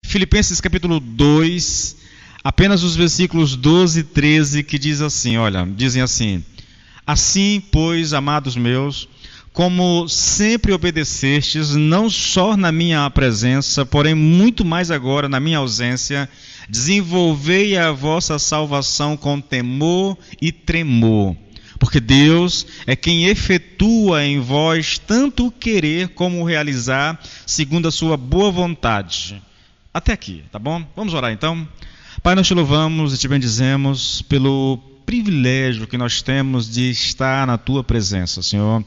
Filipenses capítulo 2, apenas os versículos 12 e 13, que dizem assim: Assim, pois, amados meus, como sempre obedecestes, não só na minha presença, porém muito mais agora na minha ausência, desenvolvei a vossa salvação com temor e tremor, porque Deus é quem efetua em vós tanto o querer como o realizar, segundo a sua boa vontade. Até aqui, tá bom? Vamos orar então? Pai, nós te louvamos e te bendizemos pelo privilégio que nós temos de estar na tua presença, Senhor.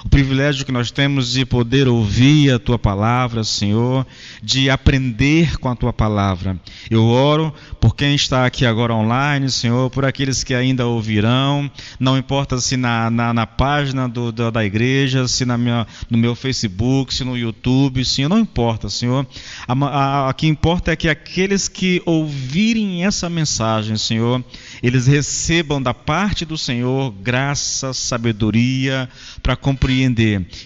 O privilégio que nós temos de poder ouvir a tua palavra, Senhor, de aprender com a tua palavra. Eu oro por quem está aqui agora online, Senhor, por aqueles que ainda ouvirão, não importa se na página da igreja, se no meu Facebook, se no YouTube, Senhor, não importa, Senhor. O que importa é que aqueles que ouvirem essa mensagem, Senhor, eles recebam da parte do Senhor graça, sabedoria para compreender.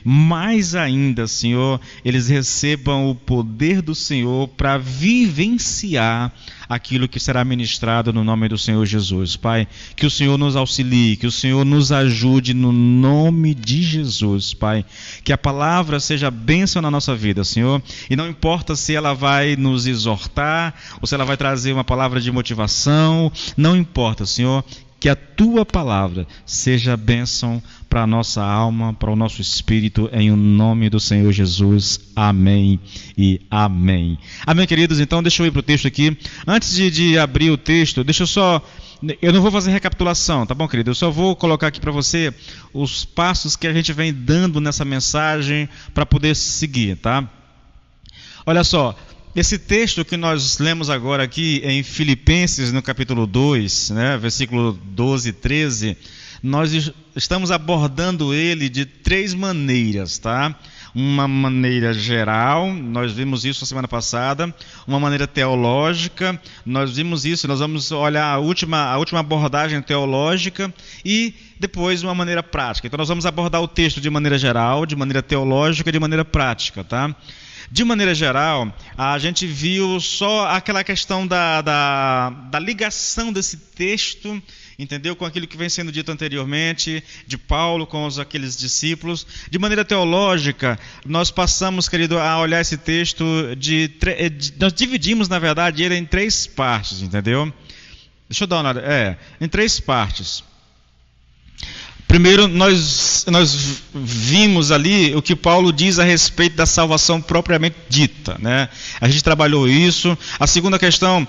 Mais ainda, Senhor, eles recebam o poder do Senhor para vivenciar aquilo que será ministrado no nome do Senhor Jesus. Pai, que o Senhor nos auxilie, que o Senhor nos ajude no nome de Jesus, Pai. Que a palavra seja bênção na nossa vida, Senhor. E não importa se ela vai nos exortar ou se ela vai trazer uma palavra de motivação, não importa, Senhor. Que a tua palavra seja bênção para a nossa alma, para o nosso espírito, em o nome do Senhor Jesus. Amém e amém. Amém, queridos? Então, deixa eu ir para o texto aqui. Antes de abrir o texto, eu não vou fazer recapitulação, tá bom, querido? Eu só vou colocar aqui para você os passos que a gente vem dando nessa mensagem para poder seguir, tá? Olha só. Esse texto que nós lemos agora aqui em Filipenses, no capítulo 2, né, versículo 12 e 13, nós estamos abordando ele de três maneiras, tá? Uma maneira geral, nós vimos isso na semana passada, uma maneira teológica, nós vimos isso, nós vamos olhar a última abordagem teológica e depois uma maneira prática. Então nós vamos abordar o texto de maneira geral, de maneira teológica e de maneira prática, tá? De maneira geral, a gente viu só aquela questão da ligação desse texto, entendeu? Com aquilo que vem sendo dito anteriormente, de Paulo com aqueles discípulos. De maneira teológica, nós passamos, querido, a olhar esse texto, nós dividimos, na verdade, ele em três partes, entendeu? Deixa eu dar uma olhada. Em três partes. Primeiro, nós vimos ali o que Paulo diz a respeito da salvação propriamente dita, né? A gente trabalhou isso. A segunda questão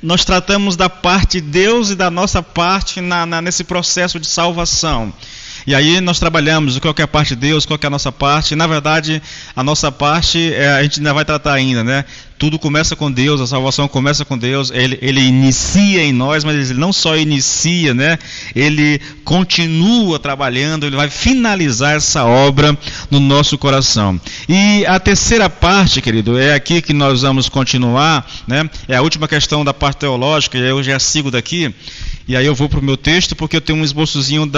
nós tratamos da parte de Deus e da nossa parte nesse processo de salvação. E aí nós trabalhamos qual que é a parte de Deus, qual que é a nossa parte. Na verdade, a nossa parte a gente ainda vai tratar ainda, né? Tudo começa com Deus, a salvação começa com Deus, ele inicia em nós, mas ele não só inicia, né? Ele continua trabalhando, ele vai finalizar essa obra no nosso coração. E a terceira parte, querido, é aqui que nós vamos continuar, né? É a última questão da parte teológica, e eu já sigo daqui, e aí eu vou para o meu texto, porque eu tenho um esboçozinho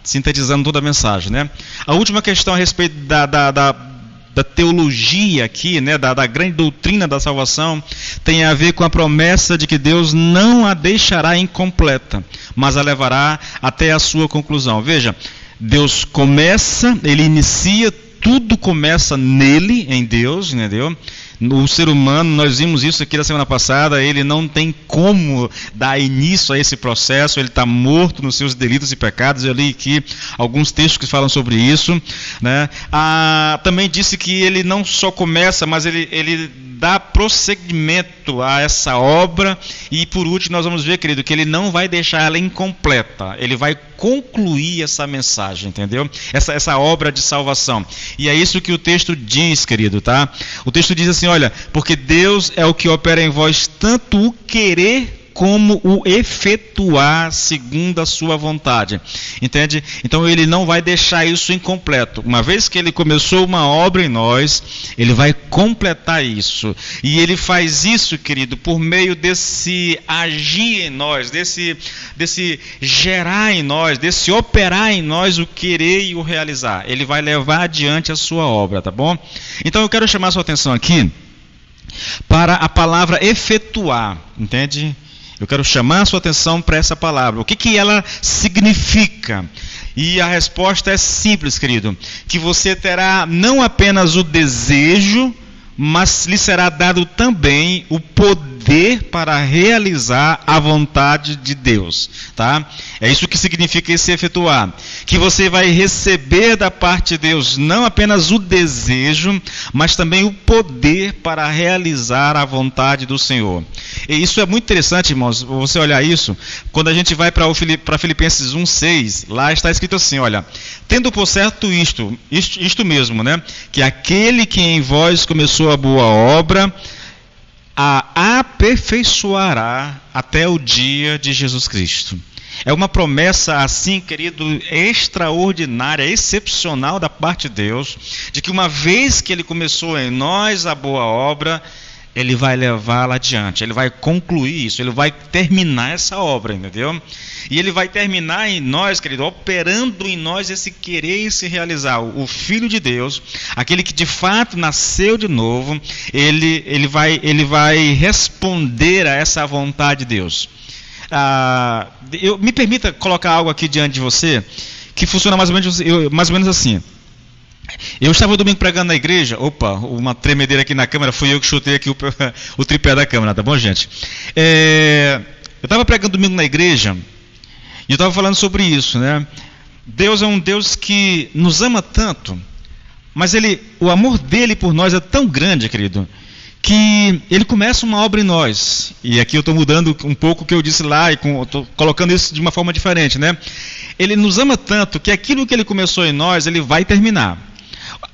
sintetizando toda a mensagem, né? A última questão a respeito da teologia aqui, né, da grande doutrina da salvação, tem a ver com a promessa de que Deus não a deixará incompleta, mas a levará até a sua conclusão. Veja, Deus começa, ele inicia, tudo começa nele, em Deus, entendeu? O ser humano, nós vimos isso aqui na semana passada, ele não tem como dar início a esse processo, ele está morto nos seus delitos e pecados. Eu li aqui alguns textos que falam sobre isso, né? Também disse que ele não só começa, mas ele dá prosseguimento a essa obra. E por último nós vamos ver, querido, que ele não vai deixar ela incompleta, ele vai concluir essa mensagem, entendeu? Essa obra de salvação. E é isso que o texto diz, querido, tá? O texto diz assim, olha, porque Deus é o que opera em vós tanto o querer como o efetuar segundo a sua vontade. Entende? Então ele não vai deixar isso incompleto. Uma vez que ele começou uma obra em nós, ele vai completar isso. E ele faz isso, querido, por meio desse agir em nós, desse gerar em nós, desse operar em nós o querer e o realizar. Ele vai levar adiante a sua obra, tá bom? Então eu quero chamar a sua atenção aqui para a palavra efetuar, entende? Eu quero chamar a sua atenção para essa palavra. O que ela significa? E a resposta é simples, querido. Que você terá não apenas o desejo, mas lhe será dado também o poder para realizar a vontade de Deus, tá? É isso que significa esse efetuar, que você vai receber da parte de Deus não apenas o desejo, mas também o poder para realizar a vontade do Senhor. E isso é muito interessante, irmãos, você olhar isso, quando a gente vai para Filipenses 1,6, lá está escrito assim, olha, tendo por certo isto mesmo, né? Que aquele que em vós começou a boa obra, a aperfeiçoará até o dia de Jesus Cristo. É uma promessa assim, querido, extraordinária, excepcional da parte de Deus, de que uma vez que Ele começou em nós a boa obra, Ele vai levá-la adiante, Ele vai concluir isso, Ele vai terminar essa obra, entendeu? E Ele vai terminar em nós, querido, operando em nós esse querer e se realizar. O Filho de Deus, aquele que de fato nasceu de novo, ele vai responder a essa vontade de Deus. Me permita colocar algo aqui diante de você, que funciona mais ou menos assim. Eu estava domingo pregando na igreja, uma tremedeira aqui na câmera, fui eu que chutei aqui o tripé da câmera, tá bom, gente? Eu estava pregando domingo na igreja, e eu estava falando sobre isso, né? Deus é um Deus que nos ama tanto, mas o amor dele por nós é tão grande, querido, que ele começa uma obra em nós. E aqui eu estou mudando um pouco o que eu disse lá, e estou colocando isso de uma forma diferente, né? Ele nos ama tanto que aquilo que ele começou em nós, ele vai terminar.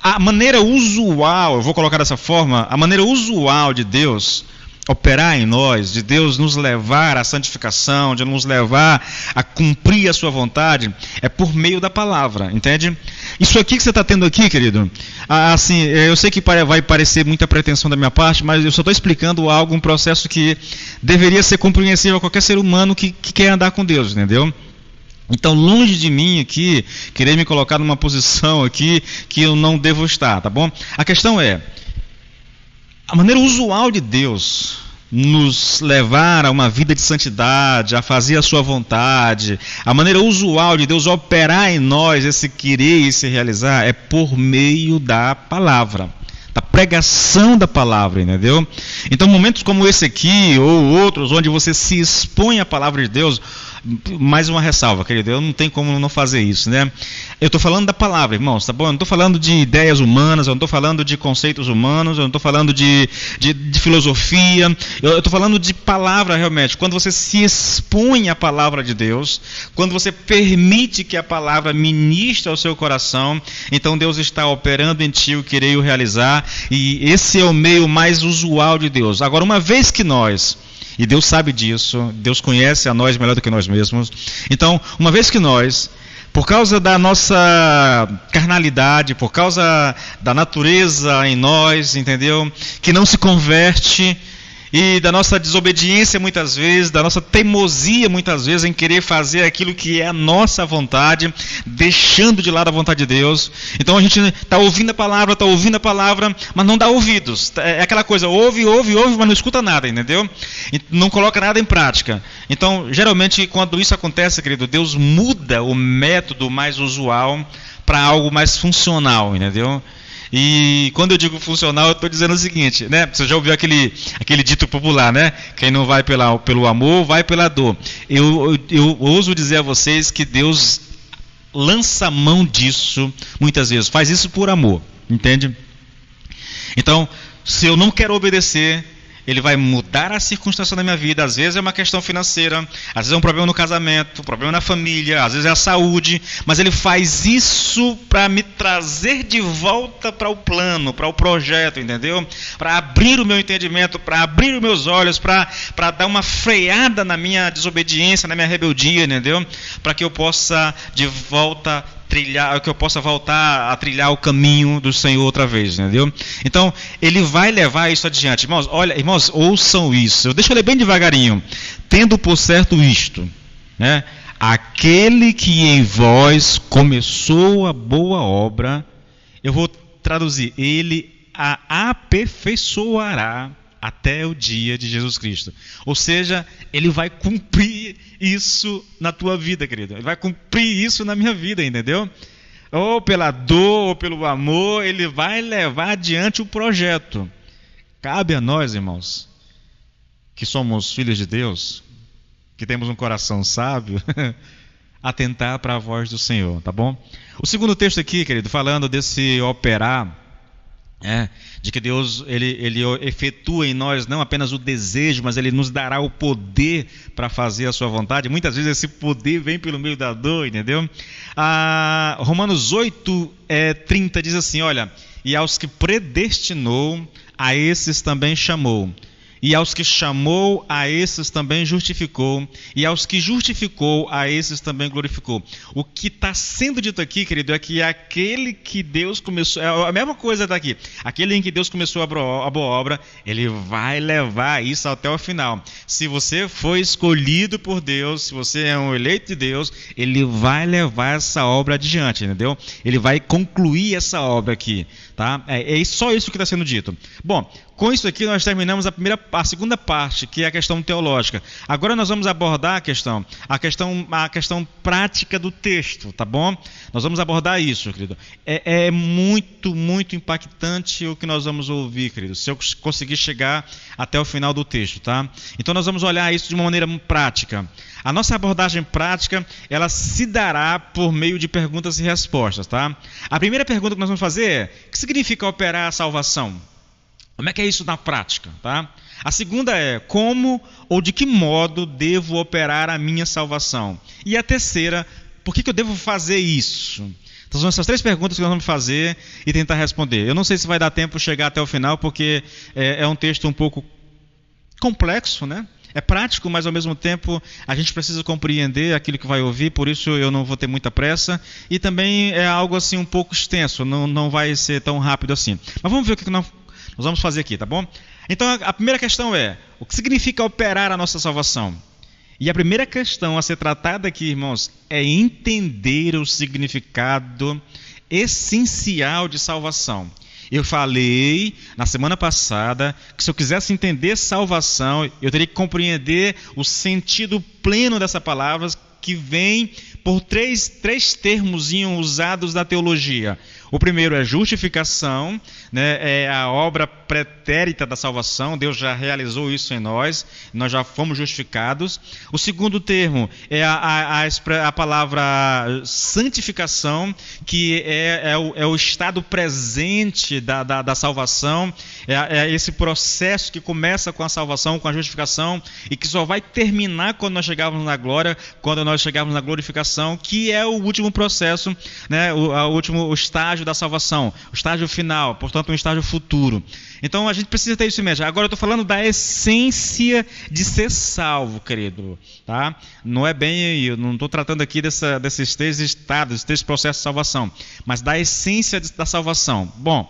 A maneira usual, eu vou colocar dessa forma, a maneira usual de Deus operar em nós, de Deus nos levar à santificação, de nos levar a cumprir a sua vontade, é por meio da palavra, entende? Isso aqui que você está tendo aqui, querido, assim, eu sei que vai parecer muita pretensão da minha parte, mas eu só estou explicando algo, um processo que deveria ser compreensível a qualquer ser humano que quer andar com Deus, entendeu? Então, longe de mim aqui, querer me colocar numa posição aqui que eu não devo estar, tá bom? A questão é, a maneira usual de Deus nos levar a uma vida de santidade, a fazer a sua vontade, a maneira usual de Deus operar em nós esse querer e se realizar é por meio da palavra, da pregação da palavra, entendeu? Então, momentos como esse aqui, ou outros, onde você se expõe à palavra de Deus, mais uma ressalva, querido, eu não tenho como não fazer isso, né? Eu estou falando da palavra, irmãos, tá bom? Eu não estou falando de ideias humanas, eu não estou falando de conceitos humanos, eu não estou falando de filosofia, eu estou falando de palavra realmente. Quando você se expõe à palavra de Deus, quando você permite que a palavra ministre ao seu coração, então Deus está operando em ti o querer e o realizar, e esse é o meio mais usual de Deus. Agora, uma vez que nós, e Deus sabe disso, Deus conhece a nós melhor do que nós mesmos, então, uma vez que nós, por causa da nossa carnalidade, por causa da natureza em nós, entendeu? Que não se converte, e da nossa desobediência muitas vezes, da nossa teimosia muitas vezes em querer fazer aquilo que é a nossa vontade, deixando de lado a vontade de Deus. Então a gente está ouvindo a palavra, mas não dá ouvidos. É aquela coisa, ouve, mas não escuta nada, entendeu? E não coloca nada em prática. Então, geralmente, quando isso acontece, querido, Deus muda o método mais usual para algo mais funcional, entendeu? E quando eu digo funcional, eu estou dizendo o seguinte, né? Você já ouviu aquele dito popular, né? Quem não vai pelo amor, vai pela dor. Eu ouso dizer a vocês que Deus lança mão disso muitas vezes, faz isso por amor, entende? Então, se eu não quero obedecer, Ele vai mudar a circunstância da minha vida. Às vezes é uma questão financeira, às vezes é um problema no casamento, um problema na família, às vezes é a saúde, mas Ele faz isso para me trazer de volta para o plano, para o projeto, entendeu? Para abrir o meu entendimento, para abrir os meus olhos, para dar uma freada na minha desobediência, na minha rebeldia, entendeu? Para que eu possa de volta que eu possa voltar a trilhar o caminho do Senhor outra vez, entendeu? Então, Ele vai levar isso adiante. Irmãos, olha, irmãos, ouçam isso. Deixa eu ler bem devagarinho. Tendo por certo isto, né? Aquele que em vós começou a boa obra, eu vou traduzir, Ele a aperfeiçoará até o dia de Jesus Cristo. Ou seja, Ele vai cumprir isso na tua vida, querido. Ele vai cumprir isso na minha vida, entendeu? Ou pela dor, ou pelo amor, Ele vai levar adiante o projeto. Cabe a nós, irmãos, que somos filhos de Deus, que temos um coração sábio, atentar para a voz do Senhor, tá bom? O segundo texto aqui, querido, falando desse operar, de que Deus ele efetua em nós não apenas o desejo, mas Ele nos dará o poder para fazer a sua vontade. Muitas vezes esse poder vem pelo meio da dor, entendeu? Romanos 8:30 diz assim, olha, e aos que predestinou, a esses também chamou. E aos que chamou, a esses também justificou. E aos que justificou, a esses também glorificou. O que está sendo dito aqui, querido, é que aquele que Deus começou... É a mesma coisa daqui. Aquele em que Deus começou a boa obra, Ele vai levar isso até o final. Se você foi escolhido por Deus, se você é um eleito de Deus, Ele vai levar essa obra adiante, entendeu? Ele vai concluir essa obra aqui, tá? É só isso que está sendo dito. Bom, com isso aqui nós terminamos a segunda parte, que é a questão teológica. Agora nós vamos abordar a questão prática do texto, tá bom? Nós vamos abordar isso, querido. É muito, muito impactante o que nós vamos ouvir, querido, se eu conseguir chegar até o final do texto, tá? Então nós vamos olhar isso de uma maneira prática. A nossa abordagem prática, ela se dará por meio de perguntas e respostas, tá? A primeira pergunta que nós vamos fazer é: o que significa operar a salvação? Como é que é isso na prática, tá? A segunda é: como ou de que modo devo operar a minha salvação? E a terceira: por que eu devo fazer isso? Então são essas três perguntas que nós vamos fazer e tentar responder. Eu não sei se vai dar tempo de chegar até o final, porque é um texto um pouco complexo, né? É prático, mas ao mesmo tempo a gente precisa compreender aquilo que vai ouvir, por isso eu não vou ter muita pressa. E também é algo assim um pouco extenso, não vai ser tão rápido assim. Mas vamos ver o que nós vamos fazer aqui, tá bom? Então a primeira questão é: o que significa operar a nossa salvação? E a primeira questão a ser tratada aqui, irmãos, é entender o significado essencial de salvação. Eu falei na semana passada que se eu quisesse entender salvação, eu teria que compreender o sentido pleno dessa palavra, que vem por três termos usados na teologia. O primeiro é justificação, né? É a obra pretérita da salvação. Deus já realizou isso em nós já fomos justificados. O segundo termo é a palavra santificação, que é o estado presente da salvação. É esse processo que começa com a salvação, com a justificação, e que só vai terminar quando nós chegarmos na glória, quando nós chegarmos na glorificação, que é o último processo, né? O estágio da salvação, o estágio final, portanto um estágio futuro. Então a gente precisa ter isso em mente. Agora eu estou falando da essência de ser salvo, querido, tá? Não é bem, eu não estou tratando aqui desses três estados, desses três processos de salvação, mas da essência da salvação. Bom,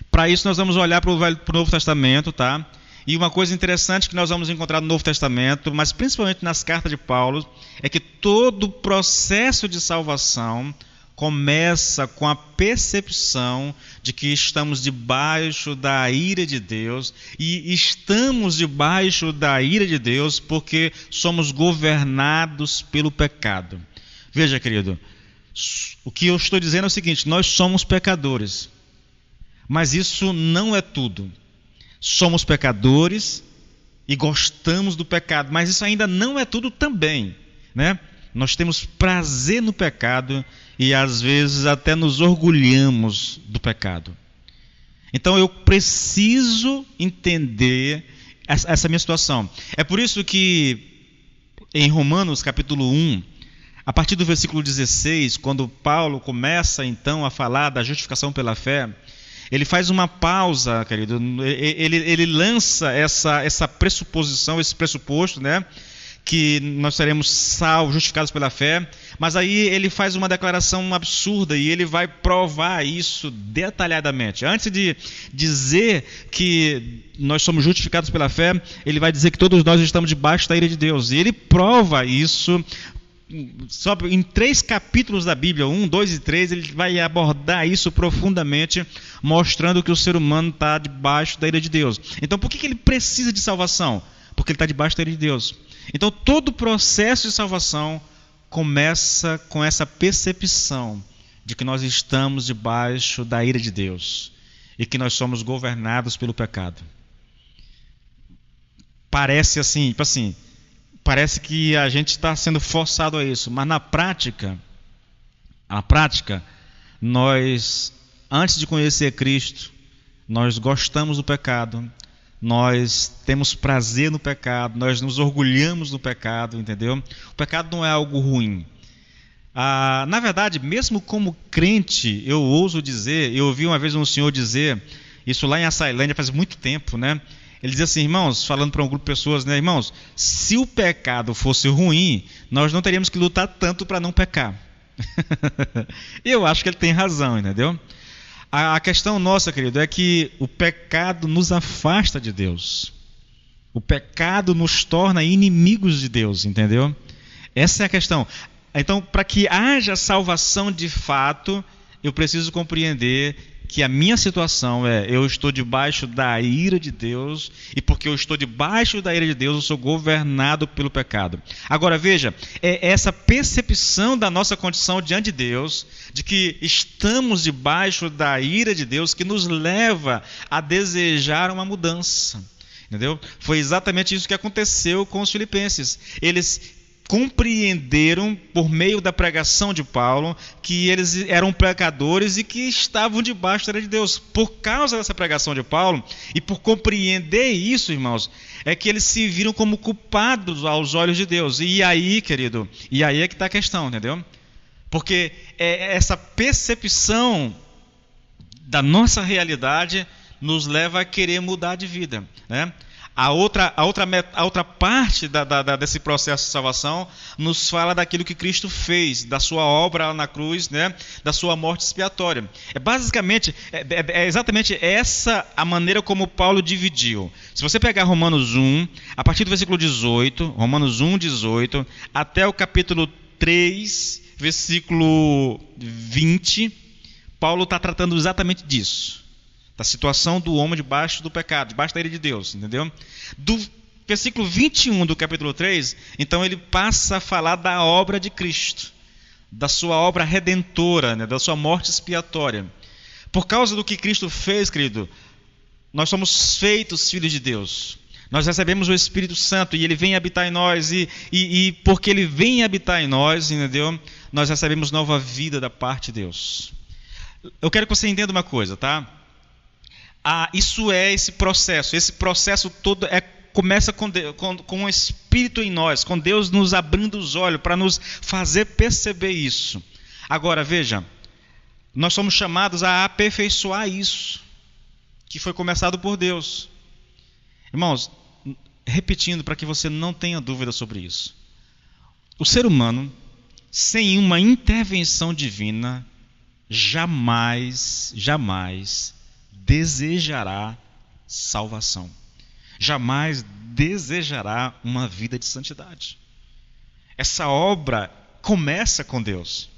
para isso nós vamos olhar para o Novo Testamento, tá? E uma coisa interessante que nós vamos encontrar no Novo Testamento, mas principalmente nas cartas de Paulo, é que todo o processo de salvação começa com a percepção de que estamos debaixo da ira de Deus, e estamos debaixo da ira de Deus porque somos governados pelo pecado. Veja, querido, o que eu estou dizendo é o seguinte: nós somos pecadores, mas isso não é tudo. Somos pecadores e gostamos do pecado, mas isso ainda não é tudo também, né? Nós temos prazer no pecado e às vezes até nos orgulhamos do pecado. Então eu preciso entender essa minha situação. É por isso que em Romanos capítulo 1, a partir do versículo 16, quando Paulo começa então a falar da justificação pela fé, ele faz uma pausa, querido, ele lança essa pressuposição, esse pressuposto, né? Que nós seremos salvos, justificados pela fé, mas aí ele faz uma declaração absurda e ele vai provar isso detalhadamente. Antes de dizer que nós somos justificados pela fé, ele vai dizer que todos nós estamos debaixo da ira de Deus. E ele prova isso só em 3 capítulos da Bíblia, 1, 2 e 3, ele vai abordar isso profundamente, mostrando que o ser humano está debaixo da ira de Deus. Então por que ele precisa de salvação? Porque ele está debaixo da ira de Deus. Então todo o processo de salvação começa com essa percepção de que nós estamos debaixo da ira de Deus e que nós somos governados pelo pecado. Parece assim, parece que a gente está sendo forçado a isso, mas na prática, nós, antes de conhecer Cristo, nós gostamos do pecado, nós temos prazer no pecado, nós nos orgulhamos do pecado, entendeu? O pecado não é algo ruim. Na verdade, mesmo como crente, eu ouso dizer, eu ouvi uma vez um senhor dizer, isso lá em Açailândia faz muito tempo, né? Ele dizia assim, irmãos, falando para um grupo de pessoas, né, irmãos, se o pecado fosse ruim, nós não teríamos que lutar tanto para não pecar. Eu acho que ele tem razão, entendeu? A questão nossa, querido, é que o pecado nos afasta de Deus. O pecado nos torna inimigos de Deus, entendeu? Essa é a questão. Então, para que haja salvação de fato, eu preciso compreender que a minha situação eu estou debaixo da ira de Deus, e porque eu estou debaixo da ira de Deus, eu sou governado pelo pecado. Agora veja, é essa percepção da nossa condição diante de Deus, de que estamos debaixo da ira de Deus, que nos leva a desejar uma mudança. Entendeu? Foi exatamente isso que aconteceu com os filipenses. Eles compreenderam, por meio da pregação de Paulo, que eles eram pecadores e que estavam debaixo da ira de Deus. Por causa dessa pregação de Paulo, e por compreender isso, irmãos, é que eles se viram como culpados aos olhos de Deus. E aí, querido, e aí é que está a questão, entendeu? Porque essa percepção da nossa realidade nos leva a querer mudar de vida, né? A outra parte desse processo de salvação nos fala daquilo que Cristo fez, da sua obra na cruz, né? Da sua morte expiatória. Basicamente, exatamente essa a maneira como Paulo dividiu. Se você pegar Romanos 1, a partir do versículo 18, Romanos 1, 18, até o capítulo 3, versículo 20, Paulo está tratando exatamente disso. Da situação do homem debaixo do pecado, debaixo da ira de Deus, entendeu? Do versículo 21 do capítulo 3, então ele passa a falar da obra de Cristo, da sua obra redentora, né? Da sua morte expiatória. Por causa do que Cristo fez, querido, nós somos feitos filhos de Deus. Nós recebemos o Espírito Santo e ele vem habitar em nós, e porque ele vem habitar em nós, entendeu? Nós recebemos nova vida da parte de Deus. Eu quero que você entenda uma coisa, tá? Isso é esse processo todo começa com o Espírito em nós, com Deus nos abrindo os olhos para nos fazer perceber isso. Agora veja, nós somos chamados a aperfeiçoar isso, que foi começado por Deus. Irmãos, repetindo para que você não tenha dúvida sobre isso. O ser humano, sem uma intervenção divina, jamais desejará salvação. Jamais desejará uma vida de santidade. Essa obra começa com Deus.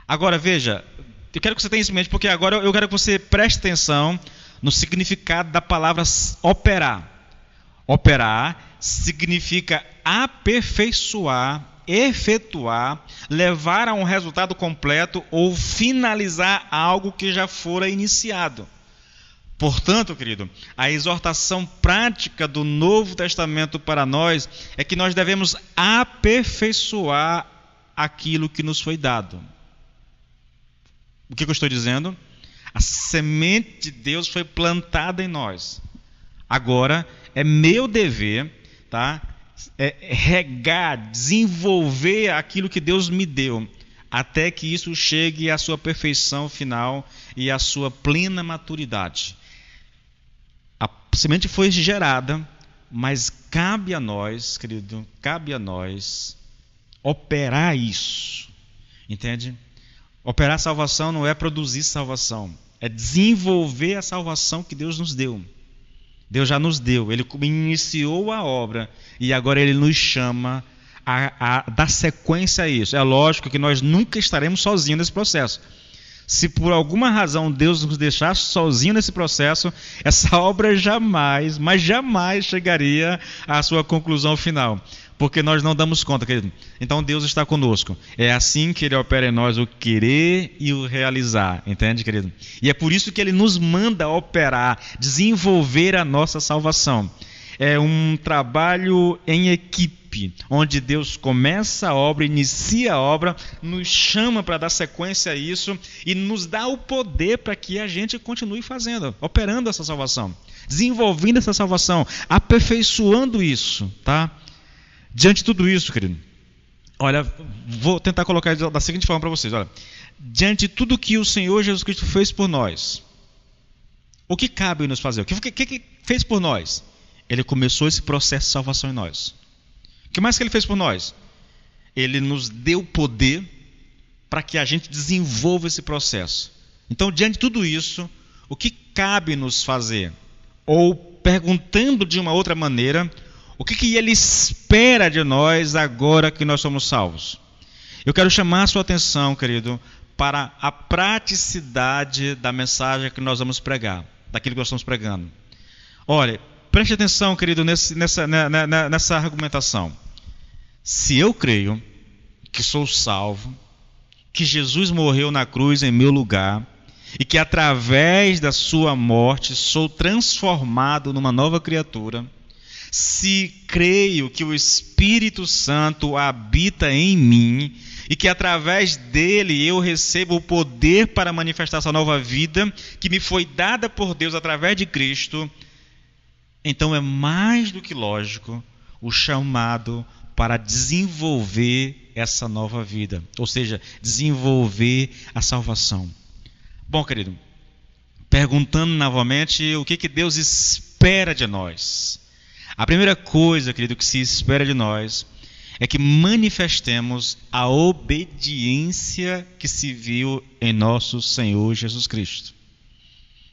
Agora veja, eu quero que você tenha isso em mente, porque agora eu quero que você preste atenção no significado da palavra operar. Operar significa aperfeiçoar, efetuar, levar a um resultado completo ou finalizar algo que já fora iniciado. Portanto, querido, a exortação prática do Novo Testamento para nós é que nós devemos aperfeiçoar aquilo que nos foi dado. O que eu estou dizendo? A semente de Deus foi plantada em nós. Agora é meu dever, tá? Regar, desenvolver aquilo que Deus me deu, até que isso chegue à sua perfeição final e à sua plena maturidade. A semente foi gerada, mas cabe a nós, querido, cabe a nós operar isso. Entende? Operar a salvação não é produzir salvação, é desenvolver a salvação que Deus nos deu. Deus já nos deu, Ele iniciou a obra e agora Ele nos chama a dar sequência a isso. É lógico que nós nunca estaremos sozinhos nesse processo. Se por alguma razão Deus nos deixasse sozinho nesse processo, essa obra jamais, mas jamais chegaria à sua conclusão final. Porque nós não damos conta, querido. Então Deus está conosco. É assim que Ele opera em nós o querer e o realizar. Entende, querido? E é por isso que Ele nos manda operar, desenvolver a nossa salvação. É um trabalho em equipe, onde Deus começa a obra, inicia a obra, nos chama para dar sequência a isso e nos dá o poder para que a gente continue fazendo, operando essa salvação, desenvolvendo essa salvação, aperfeiçoando isso, tá? Diante de tudo isso, querido, olha, vou tentar colocar da seguinte forma para vocês, olha, diante de tudo que o Senhor Jesus Cristo fez por nós, o que cabe nos fazer? O que fez por nós? Ele começou esse processo de salvação em nós. O que mais que Ele fez por nós? Ele nos deu poder para que a gente desenvolva esse processo. Então, diante de tudo isso, o que cabe nos fazer? Ou, perguntando de uma outra maneira, o que Ele espera de nós agora que nós somos salvos? Eu quero chamar a sua atenção, querido, para a praticidade da mensagem que nós vamos pregar, daquilo que nós estamos pregando. Olha, preste atenção, querido, nessa argumentação. Se eu creio que sou salvo, que Jesus morreu na cruz em meu lugar e que através da sua morte sou transformado numa nova criatura, se creio que o Espírito Santo habita em mim e que através dele eu recebo o poder para manifestar essa nova vida que me foi dada por Deus através de Cristo, então é mais do que lógico o chamado para desenvolver essa nova vida, ou seja, desenvolver a salvação. Bom, querido, perguntando novamente o que Deus espera de nós. A primeira coisa, querido, que se espera de nós é que manifestemos a obediência que se viu em nosso Senhor Jesus Cristo.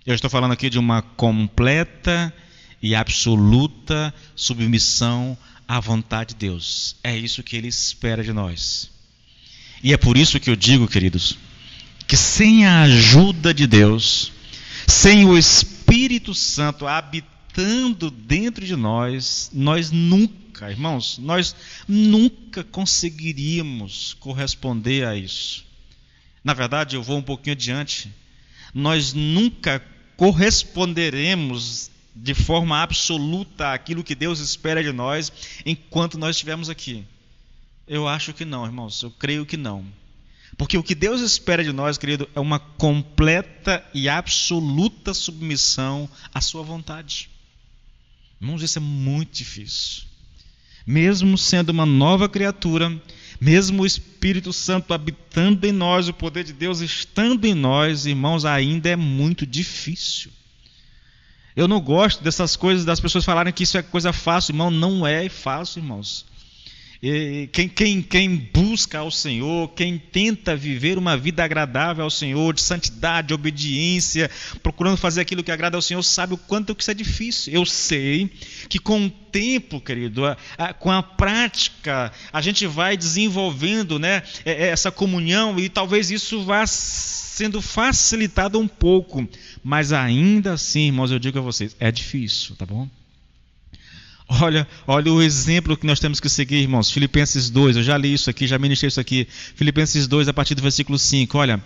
Eu estou falando aqui de uma completa e absoluta submissão à vontade de Deus. É isso que Ele espera de nós. E é por isso que eu digo, queridos, que sem a ajuda de Deus, sem o Espírito Santo habitando dentro de nós, nós nunca, irmãos, nós nunca conseguiríamos corresponder a isso. Na verdade, eu vou um pouquinho adiante. Nós nunca corresponderemos de forma absoluta àquilo que Deus espera de nós enquanto nós estivermos aqui. Eu acho que não, irmãos, eu creio que não. Porque o que Deus espera de nós, querido, é uma completa e absoluta submissão à sua vontade. Irmãos, isso é muito difícil. Mesmo sendo uma nova criatura, mesmo o Espírito Santo habitando em nós, o poder de Deus estando em nós, irmãos, ainda é muito difícil. Eu não gosto dessas coisas, das pessoas falarem que isso é coisa fácil. Irmão, não é fácil, irmãos. E quem busca ao Senhor, quem tenta viver uma vida agradável ao Senhor, de santidade, de obediência, procurando fazer aquilo que agrada ao Senhor, sabe o quanto que isso é difícil. Eu sei que com o tempo, querido, com a prática, a gente vai desenvolvendo, né, essa comunhão e talvez isso vá sendo facilitado um pouco, mas ainda assim, irmãos, eu digo a vocês, é difícil, tá bom? Olha o exemplo que nós temos que seguir, irmãos. Filipenses 2, eu já li isso aqui, já ministrei isso aqui. Filipenses 2, a partir do versículo 5, olha,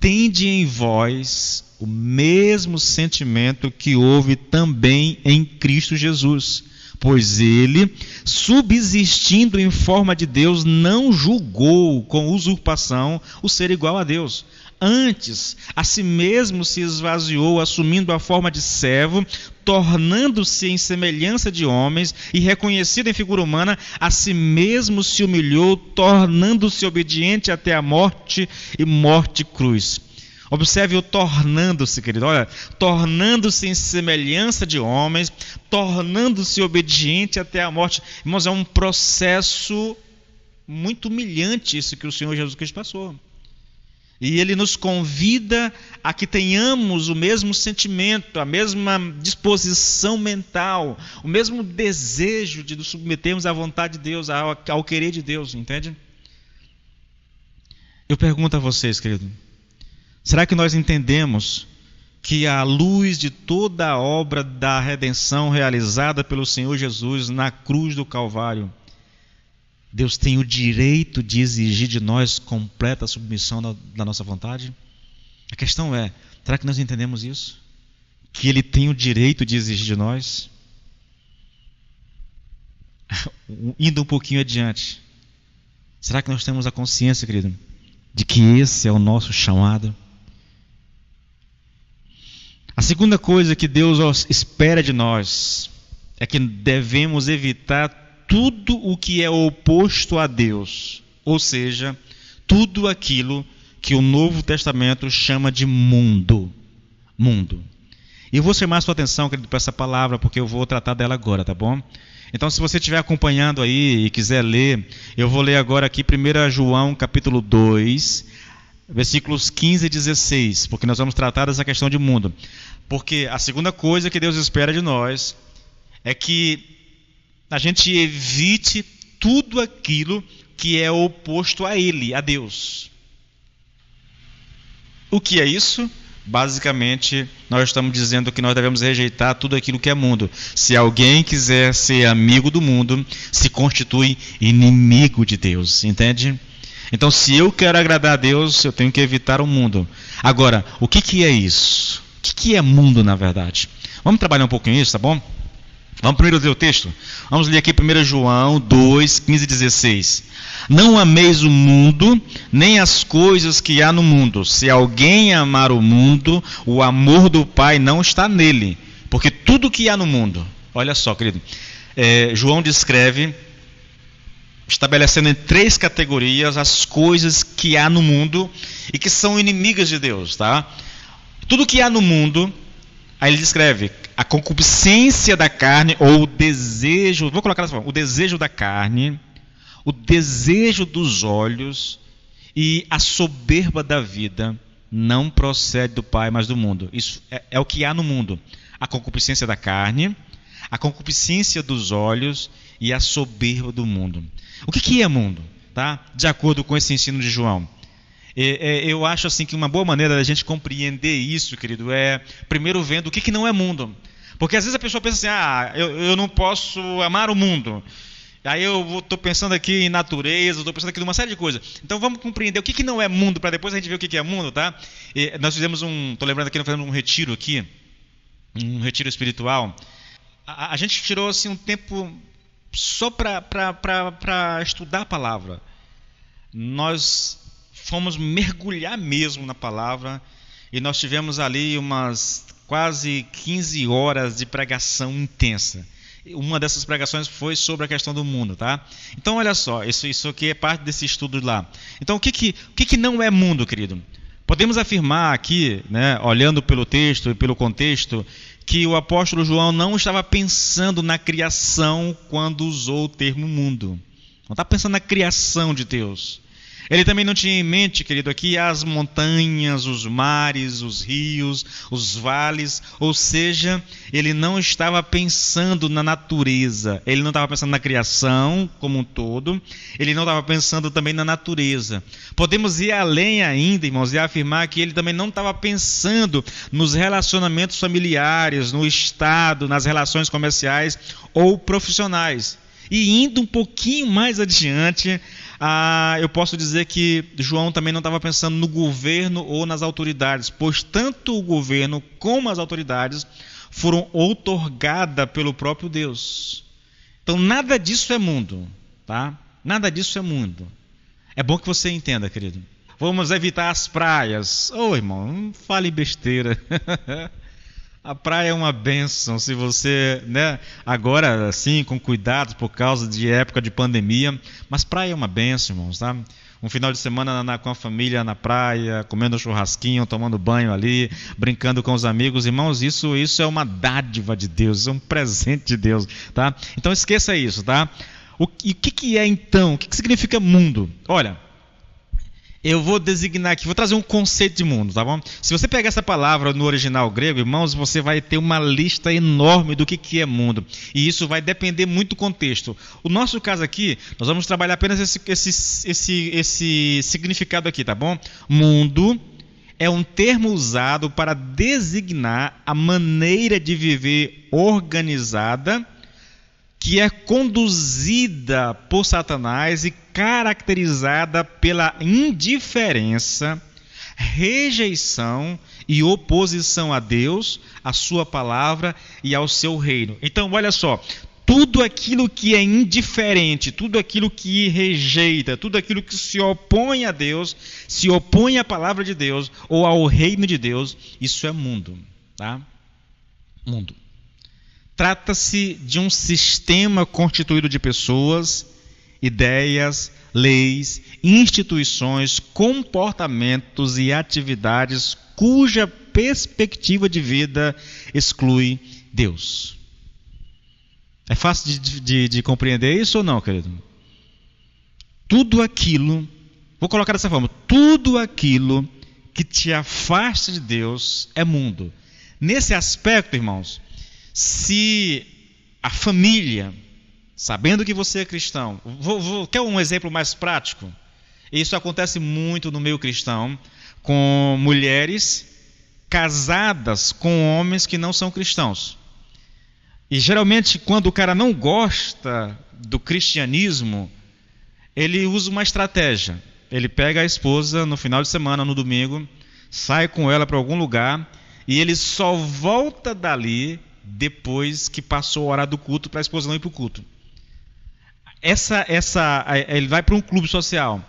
tende em vós o mesmo sentimento que houve também em Cristo Jesus, pois ele, subsistindo em forma de Deus, não julgou com usurpação o ser igual a Deus. Antes, a si mesmo se esvaziou, assumindo a forma de servo, tornando-se em semelhança de homens e reconhecido em figura humana, a si mesmo se humilhou, tornando-se obediente até a morte e morte cruz. Observe o tornando-se, querido. Olha, tornando-se em semelhança de homens, tornando-se obediente até a morte. Irmãos, é um processo muito humilhante isso que o Senhor Jesus Cristo passou. E Ele nos convida a que tenhamos o mesmo sentimento, a mesma disposição mental, o mesmo desejo de nos submetermos à vontade de Deus, ao querer de Deus, entende? Eu pergunto a vocês, querido, será que nós entendemos que à luz de toda a obra da redenção realizada pelo Senhor Jesus na cruz do Calvário, Deus tem o direito de exigir de nós completa submissão da nossa vontade? A questão é, será que nós entendemos isso? Que Ele tem o direito de exigir de nós? Indo um pouquinho adiante, será que nós temos a consciência, querido, de que esse é o nosso chamado? A segunda coisa que Deus espera de nós é que devemos evitar tudo o que é oposto a Deus, ou seja, tudo aquilo que o Novo Testamento chama de mundo. Mundo. E eu vou chamar a sua atenção, querido, para essa palavra, porque eu vou tratar dela agora, tá bom? Então, se você estiver acompanhando aí e quiser ler, eu vou ler agora aqui 1 João capítulo 2, versículos 15 e 16, porque nós vamos tratar dessa questão de mundo. Porque a segunda coisa que Deus espera de nós é que a gente evite tudo aquilo que é oposto a Ele, a Deus. O que é isso? Basicamente, nós estamos dizendo que nós devemos rejeitar tudo aquilo que é mundo. Se alguém quiser ser amigo do mundo, se constitui inimigo de Deus, entende? Então, se eu quero agradar a Deus, eu tenho que evitar o mundo. Agora, o que é isso? O que é mundo, na verdade? Vamos trabalhar um pouquinho isso, tá bom? Vamos primeiro ler o texto? Vamos ler aqui 1 João 2, 15 e 16. Não ameis o mundo, nem as coisas que há no mundo. Se alguém amar o mundo, o amor do Pai não está nele. Porque tudo que há no mundo, olha só, querido, João descreve, estabelecendo em 3 categorias as coisas que há no mundo e que são inimigas de Deus, tá? Tudo que há no mundo, aí ele descreve a concupiscência da carne ou o desejo, vou colocar dessa forma, o desejo da carne, o desejo dos olhos e a soberba da vida não procede do Pai, mas do mundo. Isso é o que há no mundo. A concupiscência da carne, a concupiscência dos olhos e a soberba do mundo. O que é mundo? Tá? De acordo com esse ensino de João. Eu acho assim que uma boa maneira da gente compreender isso, querido, é primeiro vendo o que não é mundo. Porque às vezes a pessoa pensa assim, eu não posso amar o mundo. Aí eu estou pensando aqui em natureza, estou pensando aqui em uma série de coisas. Então vamos compreender o que não é mundo, para depois a gente ver o que é mundo, tá? Nós fizemos estou lembrando aqui, nós fizemos um retiro aqui, um retiro espiritual. A gente tirou assim um tempo só para estudar a palavra. Nós fomos mergulhar mesmo na palavra e nós tivemos ali umas quase 15 horas de pregação intensa. Uma dessas pregações foi sobre a questão do mundo, tá? Então olha só, isso aqui é parte desse estudo lá. Então o que não é mundo, querido? Podemos afirmar aqui, né, olhando pelo texto e pelo contexto, que o apóstolo João não estava pensando na criação quando usou o termo mundo. Não está pensando na criação de Deus. Ele também não tinha em mente, querido, aqui as montanhas, os mares, os rios, os vales, ou seja, ele não estava pensando na natureza, ele não estava pensando na criação como um todo, ele não estava pensando também na natureza. Podemos ir além ainda, irmãos, e afirmar que ele também não estava pensando nos relacionamentos familiares, no Estado, nas relações comerciais ou profissionais. E indo um pouquinho mais adiante, eu posso dizer que João também não estava pensando no governo ou nas autoridades, pois tanto o governo como as autoridades foram outorgadas pelo próprio Deus. Então nada disso é mundo, tá? Nada disso é mundo. É bom que você entenda, querido. Vamos evitar as praias. Ô, irmão, não fale besteira. A praia é uma bênção, se você, né, agora sim, com cuidado por causa de época de pandemia, mas praia é uma bênção, irmãos, tá? Um final de semana com a família na praia, comendo um churrasquinho, tomando banho ali, brincando com os amigos, irmãos, isso é uma dádiva de Deus, isso é um presente de Deus, tá? Então esqueça isso, tá? O que é então? O que significa mundo? Olha, eu vou designar aqui, vou trazer um conceito de mundo, tá bom? Se você pegar essa palavra no original grego, irmãos, você vai ter uma lista enorme do que é mundo. E isso vai depender muito do contexto. O nosso caso aqui, nós vamos trabalhar apenas esse significado aqui, tá bom? Mundo é um termo usado para designar a maneira de viver organizada que é conduzida por Satanás e caracterizada pela indiferença, rejeição e oposição a Deus, a sua palavra e ao seu reino. Então, olha só, tudo aquilo que é indiferente, tudo aquilo que rejeita, tudo aquilo que se opõe a Deus, se opõe à palavra de Deus ou ao reino de Deus, isso é mundo, tá? Mundo. Trata-se de um sistema constituído de pessoas, ideias, leis, instituições, comportamentos e atividades cuja perspectiva de vida exclui Deus. É fácil de compreender isso ou não, querido? Tudo aquilo, vou colocar dessa forma, tudo aquilo que te afasta de Deus é mundo. Nesse aspecto, irmãos, se a família, sabendo que você é cristão, quer um exemplo mais prático? Isso acontece muito no meio cristão, com mulheres casadas com homens que não são cristãos. E geralmente quando o cara não gosta do cristianismo, ele usa uma estratégia. Ele pega a esposa no final de semana, no domingo, sai com ela para algum lugar e ele só volta dali depois que passou a hora do culto, para a esposa não ir para o culto. Ele vai para um clube social.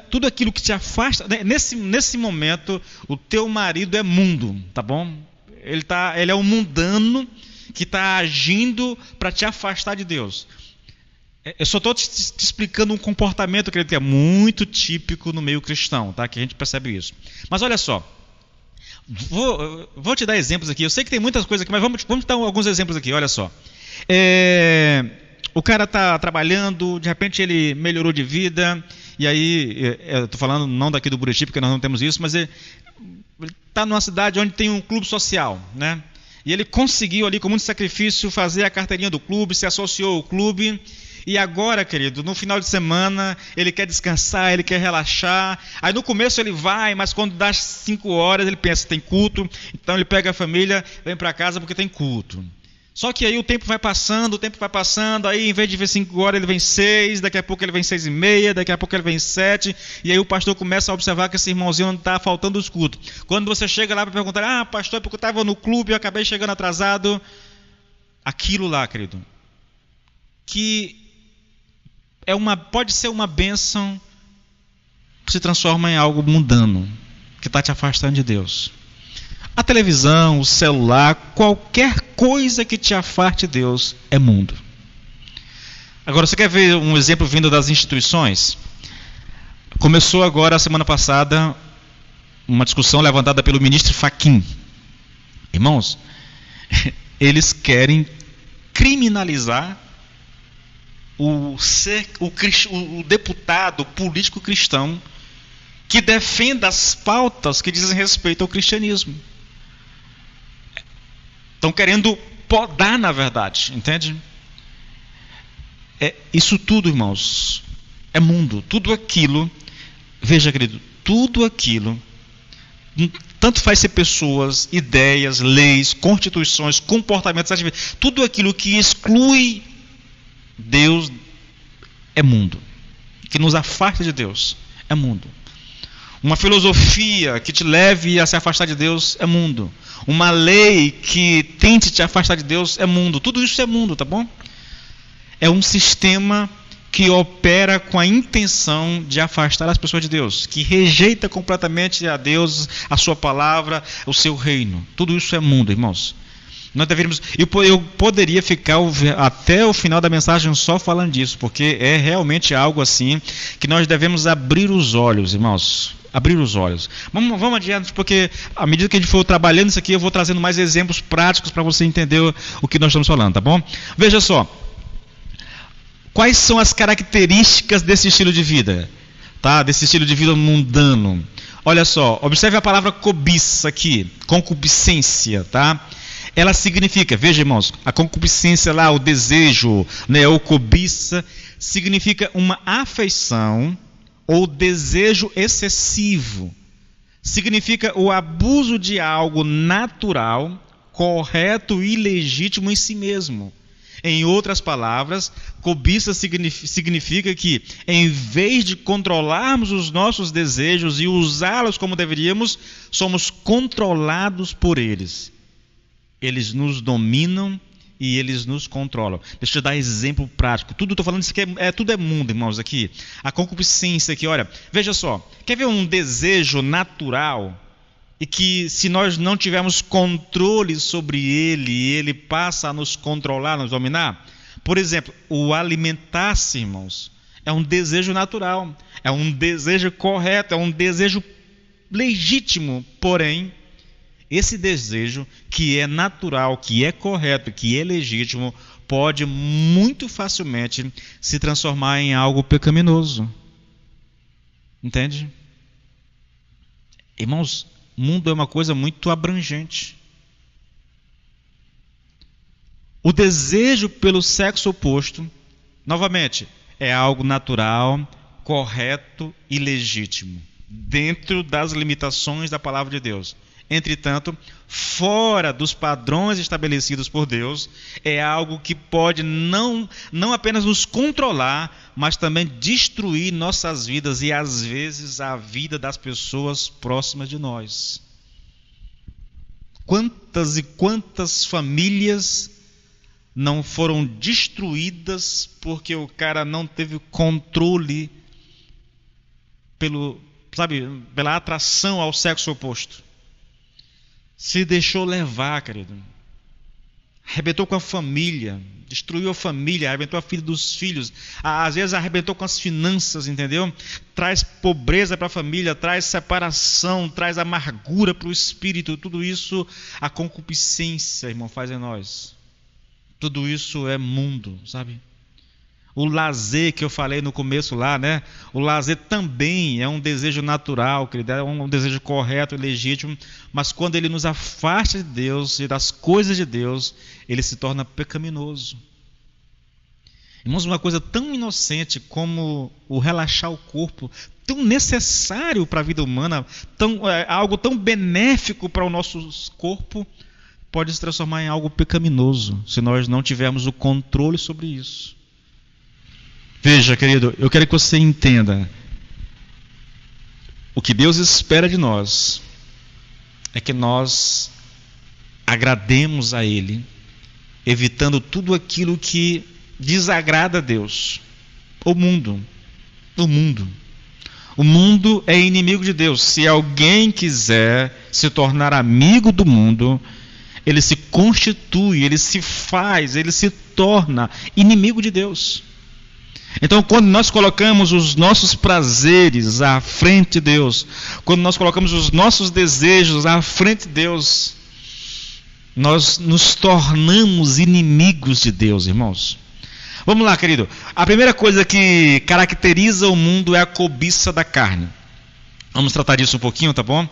Tudo aquilo que te afasta, nesse momento, o teu marido é mundo, tá bom? Ele é um mundano que está agindo para te afastar de Deus. Eu só estou te explicando um comportamento, querido, que é muito típico no meio cristão, tá? Que a gente percebe isso. Mas olha só, vou te dar exemplos aqui. Eu sei que tem muitas coisas aqui, mas vamos dar alguns exemplos aqui. Olha só. O cara está trabalhando, de repente ele melhorou de vida, e aí, eu estou falando não daqui do Buriti, porque nós não temos isso, mas ele está numa cidade onde tem um clube social, né? E ele conseguiu ali, com muito sacrifício, fazer a carteirinha do clube, se associou ao clube. E agora, querido, no final de semana, ele quer descansar, ele quer relaxar. Aí no começo ele vai, mas quando dá 5 horas, ele pensa, tem culto. Então ele pega a família, vem para casa porque tem culto. Só que aí o tempo vai passando, aí em vez de ver 5 horas, ele vem 6, daqui a pouco ele vem 6:30, daqui a pouco ele vem 7, e aí o pastor começa a observar que esse irmãozinho não está faltando os cultos. Quando você chega lá para perguntar, pastor, é porque eu estava no clube e eu acabei chegando atrasado. Aquilo lá, querido, que pode ser uma bênção, que se transforma em algo mundano, que está te afastando de Deus. A televisão, o celular, qualquer coisa que te afaste de Deus é mundo. Agora, você quer ver um exemplo vindo das instituições? Começou agora, a semana passada, uma discussão levantada pelo ministro Fachin. Irmãos, eles querem criminalizar o deputado político cristão que defenda as pautas que dizem respeito ao cristianismo. Estão querendo podar, na verdade, entende? Isso tudo, irmãos, é mundo. Tudo aquilo, veja, querido, tudo aquilo, tanto faz ser pessoas, ideias, leis, constituições, comportamentos, atividades, tudo aquilo que exclui Deus é mundo. Que nos afasta de Deus é mundo. Uma filosofia que te leve a se afastar de Deus é mundo. Uma lei que tente te afastar de Deus é mundo. Tudo isso é mundo, tá bom? É um sistema que opera com a intenção de afastar as pessoas de Deus, que rejeita completamente a Deus, a sua palavra, o seu reino. Tudo isso é mundo, irmãos. Nós deveríamos, eu poderia ficar até o final da mensagem só falando disso, porque é realmente algo assim que nós devemos abrir os olhos, irmãos. Abrir os olhos. Vamos adiante, porque à medida que a gente for trabalhando isso aqui, eu vou trazendo mais exemplos práticos para você entender o que nós estamos falando, tá bom? Veja só. Quais são as características desse estilo de vida? Tá? Desse estilo de vida mundano. Olha só, observe a palavra cobiça aqui, concupiscência, tá? Ela significa, veja irmãos, a concupiscência lá, o desejo, né, ou cobiça, significa uma afeição ou desejo excessivo. Significa o abuso de algo natural, correto e legítimo em si mesmo. Em outras palavras, cobiça significa que, em vez de controlarmos os nossos desejos e usá-los como deveríamos, somos controlados por eles. Eles nos dominam e eles nos controlam. Deixa eu dar exemplo prático. Tudo estou falando isso aqui tudo é mundo, irmãos, aqui. A concupiscência aqui, olha, veja só. Quer ver um desejo natural? E que se nós não tivermos controle sobre ele passa a nos controlar, nos dominar. Por exemplo, o alimentar-se, irmãos, é um desejo natural, é um desejo correto, é um desejo legítimo. Porém, esse desejo que é natural, que é correto, que é legítimo, pode muito facilmente se transformar em algo pecaminoso. Entende? Irmãos, mundo é uma coisa muito abrangente. O desejo pelo sexo oposto, novamente, é algo natural, correto e legítimo, dentro das limitações da palavra de Deus. Entretanto, fora dos padrões estabelecidos por Deus, é algo que pode não apenas nos controlar, mas também destruir nossas vidas e, às vezes, a vida das pessoas próximas de nós. Quantas e quantas famílias não foram destruídas porque o cara não teve controle pela atração ao sexo oposto? Se deixou levar, querido. Arrebentou com a família, destruiu a família, arrebentou a vida dos filhos. Às vezes arrebentou com as finanças, entendeu? Traz pobreza para a família, traz separação, traz amargura para o espírito. Tudo isso a concupiscência, irmão, faz em nós. Tudo isso é mundo, sabe? O lazer que eu falei no começo lá, né? O lazer também é um desejo natural, querido, é um desejo correto e legítimo, mas quando ele nos afasta de Deus e das coisas de Deus, ele se torna pecaminoso. Irmãos, uma coisa tão inocente como o relaxar o corpo, tão necessário para a vida humana, algo tão benéfico para o nosso corpo, pode se transformar em algo pecaminoso, se nós não tivermos o controle sobre isso. Veja, querido, eu quero que você entenda. O que Deus espera de nós é que nós agrademos a Ele, evitando tudo aquilo que desagrada a Deus. O mundo é inimigo de Deus. Se alguém quiser se tornar amigo do mundo, ele se constitui, ele se torna inimigo de Deus. Então, quando nós colocamos os nossos prazeres à frente de Deus, quando nós colocamos os nossos desejos à frente de Deus, nós nos tornamos inimigos de Deus, irmãos. Vamos lá, querido. A primeira coisa que caracteriza o mundo é a cobiça da carne. Vamos tratar disso um pouquinho, tá bom?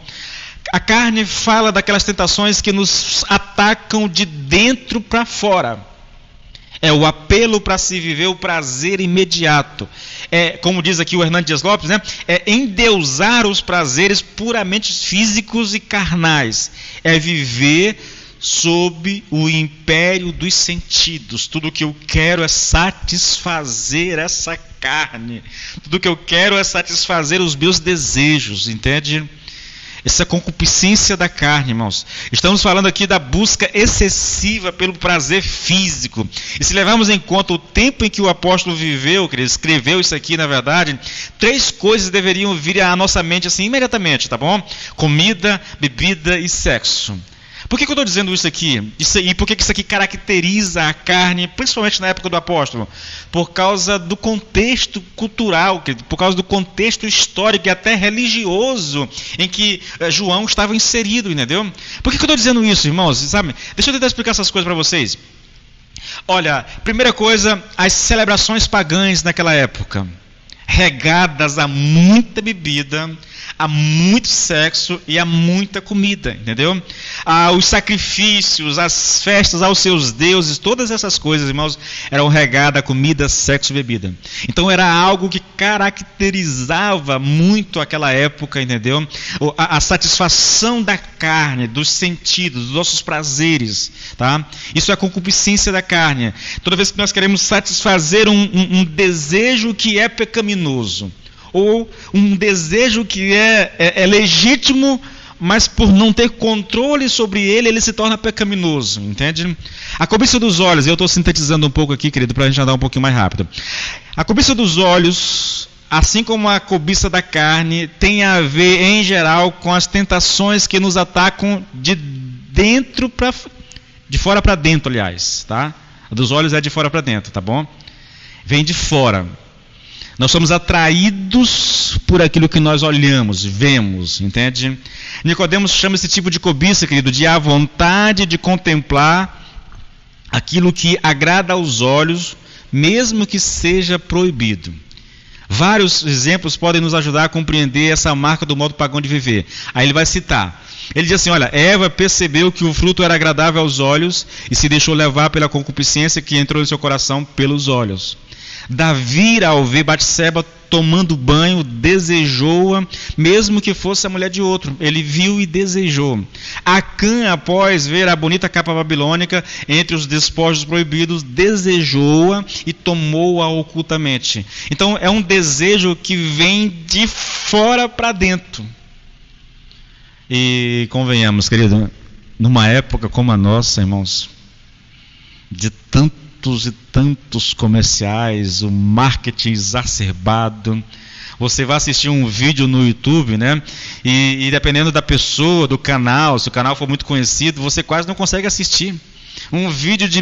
A carne fala daquelas tentações que nos atacam de dentro para fora. É o apelo para se viver o prazer imediato. É, como diz aqui o Hernando Dias Lopes, né? É endeusar os prazeres puramente físicos e carnais. É viver sob o império dos sentidos. Tudo que eu quero é satisfazer essa carne. Tudo que eu quero é satisfazer os meus desejos, entende? Essa concupiscência da carne, irmãos. Estamos falando aqui da busca excessiva pelo prazer físico. E se levarmos em conta o tempo em que o apóstolo viveu, que ele escreveu isso aqui, na verdade, 3 coisas deveriam vir à nossa mente assim imediatamente, tá bom? Comida, bebida e sexo. Por que eu estou dizendo isso aqui? E por que isso aqui caracteriza a carne, principalmente na época do apóstolo? Por causa do contexto cultural, por causa do contexto histórico e até religioso em que João estava inserido, entendeu? Por que eu estou dizendo isso, irmãos? Sabe? Deixa eu tentar explicar essas coisas para vocês. Olha, primeira coisa, as celebrações pagãs naquela época, regadas a muita bebida, a muito sexo e a muita comida, entendeu? Os sacrifícios, as festas aos seus deuses, todas essas coisas, irmãos, eram regadas a comida, sexo e bebida. Então era algo que caracterizava muito aquela época, entendeu? A satisfação da carne, dos sentidos, dos nossos prazeres, tá? Isso é a concupiscência da carne. Toda vez que nós queremos satisfazer um desejo que é pecaminoso, ou um desejo que é legítimo, mas por não ter controle sobre ele se torna pecaminoso, entende? A cobiça dos olhos, eu estou sintetizando um pouco aqui, querido, para a gente andar um pouquinho mais rápido. A cobiça dos olhos, assim como a cobiça da carne, tem a ver, em geral, com as tentações que nos atacam de fora para dentro, aliás, tá? A dos olhos é de fora para dentro, tá bom? Vem de fora. Nós somos atraídos por aquilo que nós olhamos, vemos, entende? Nicodemos chama esse tipo de cobiça, querido, de a vontade de contemplar aquilo que agrada aos olhos, mesmo que seja proibido. Vários exemplos podem nos ajudar a compreender essa marca do modo pagão de viver. Aí ele vai citar. Ele diz assim, olha, Eva percebeu que o fruto era agradável aos olhos e se deixou levar pela concupiscência que entrou em seu coração pelos olhos. Davi, ao ver Batseba tomando banho, desejou-a, mesmo que fosse a mulher de outro. Ele viu e desejou. Acã, após ver a bonita capa babilônica entre os despojos proibidos, desejou-a e tomou-a ocultamente. Então é um desejo que vem de fora para dentro. E convenhamos, querido, numa época como a nossa, irmãos, de tantos e tantos comerciais, o marketing exacerbado. Você vai assistir um vídeo no YouTube, né? E dependendo da pessoa, do canal, se o canal for muito conhecido, você quase não consegue assistir. Um vídeo de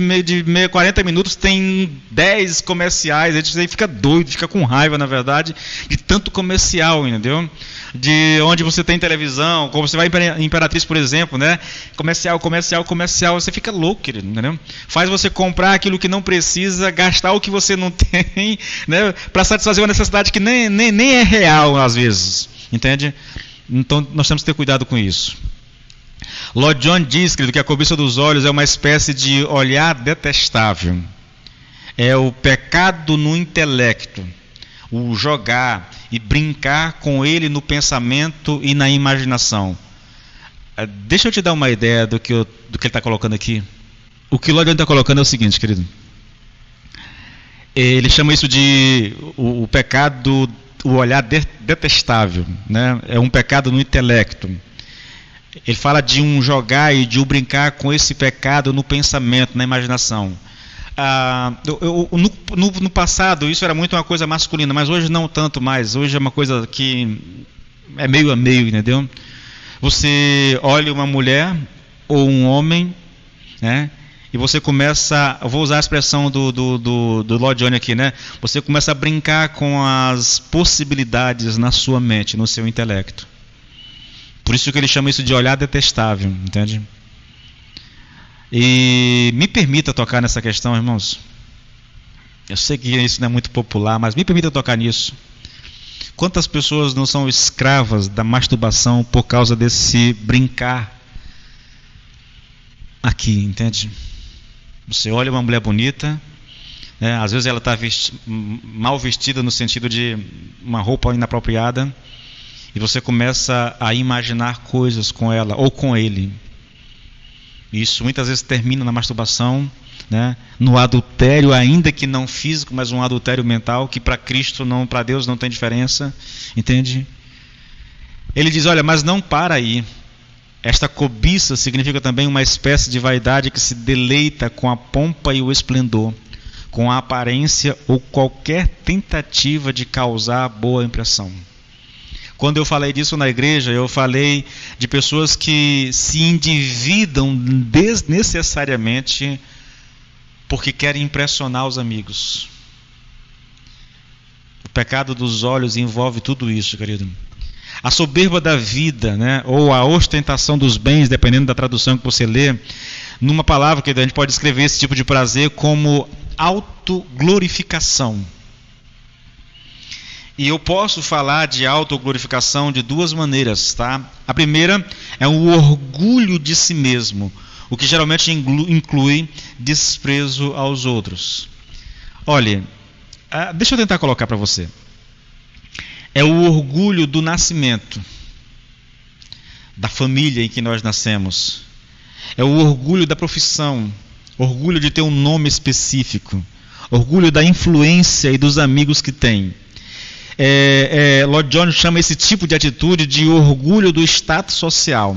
40 minutos tem 10 comerciais, a gente fica doido, fica com raiva, na verdade, de tanto comercial, entendeu? De onde você tem televisão, como você vai em Imperatriz, por exemplo, né? Comercial, você fica louco, querido, entendeu? Faz você comprar aquilo que não precisa, gastar o que você não tem, né? Para satisfazer uma necessidade que nem é real, às vezes, entende? Então, nós temos que ter cuidado com isso. Lloyd Jones diz, querido, que a cobiça dos olhos é uma espécie de olhar detestável. É o pecado no intelecto, o jogar e brincar com ele no pensamento e na imaginação. Deixa eu te dar uma ideia do que ele está colocando aqui. O que Lloyd Jones está colocando é o seguinte, querido. Ele chama isso de o pecado, o olhar detestável, né? É um pecado no intelecto. Ele fala de um jogar e de um brincar com esse pecado no pensamento, na imaginação. No passado isso era muito uma coisa masculina, mas hoje não tanto mais. Hoje é uma coisa que é meio a meio, entendeu? Você olha uma mulher ou um homem, né? E você começa, eu vou usar a expressão do Lloyd Jones aqui, né? Você começa a brincar com as possibilidades na sua mente, no seu intelecto. Por isso que ele chama isso de olhar detestável, entende? E me permita tocar nessa questão, irmãos. Eu sei que isso não é muito popular, mas me permita tocar nisso. Quantas pessoas não são escravas da masturbação por causa desse brincar aqui, entende? Você olha uma mulher bonita, né? Às vezes ela está mal vestida no sentido de uma roupa inapropriada, e você começa a imaginar coisas com ela ou com ele. Isso muitas vezes termina na masturbação, né? No adultério, ainda que não físico, mas um adultério mental, que para Cristo, para Deus não tem diferença, entende? Ele diz, olha, mas não para aí. Esta cobiça significa também uma espécie de vaidade que se deleita com a pompa e o esplendor, com a aparência ou qualquer tentativa de causar boa impressão. Quando eu falei disso na igreja, eu falei de pessoas que se endividam desnecessariamente porque querem impressionar os amigos. O pecado dos olhos envolve tudo isso, querido. A soberba da vida, né, ou a ostentação dos bens, dependendo da tradução que você lê, numa palavra que a gente pode descrever esse tipo de prazer como autoglorificação. E eu posso falar de autoglorificação de duas maneiras, tá? A primeira é o orgulho de si mesmo, o que geralmente inclui desprezo aos outros. Olha, deixa eu tentar colocar para você. É o orgulho do nascimento, da família em que nós nascemos. É o orgulho da profissão, orgulho de ter um nome específico, orgulho da influência e dos amigos que tem. Lloyd Jones chama esse tipo de atitude de orgulho do status social.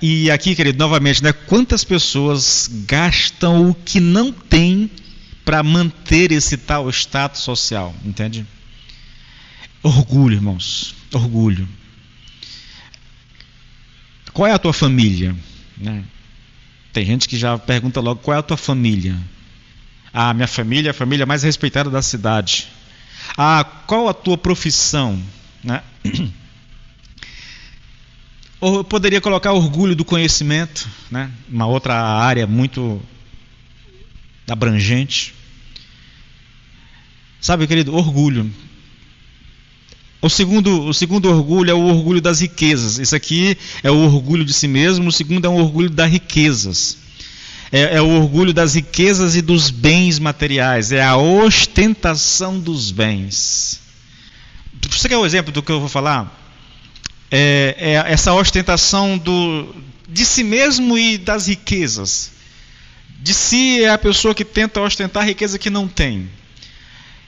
E aqui, querido, novamente, né, quantas pessoas gastam o que não tem para manter esse tal status social, entende? Orgulho, irmãos, orgulho. Qual é a tua família? Né? Tem gente que já pergunta logo, qual é a tua família? Ah, minha família é a família mais respeitada da cidade. Ah, qual a tua profissão? Né? Ou eu poderia colocar orgulho do conhecimento, né? Uma outra área muito abrangente. Sabe, querido, orgulho. O segundo orgulho é o orgulho das riquezas. Isso aqui é o orgulho de si mesmo. O segundo é o orgulho das riquezas. É o orgulho das riquezas e dos bens materiais. É a ostentação dos bens. Você quer o exemplo do que eu vou falar? Essa ostentação de si mesmo e das riquezas. De si é a pessoa que tenta ostentar a riqueza que não tem.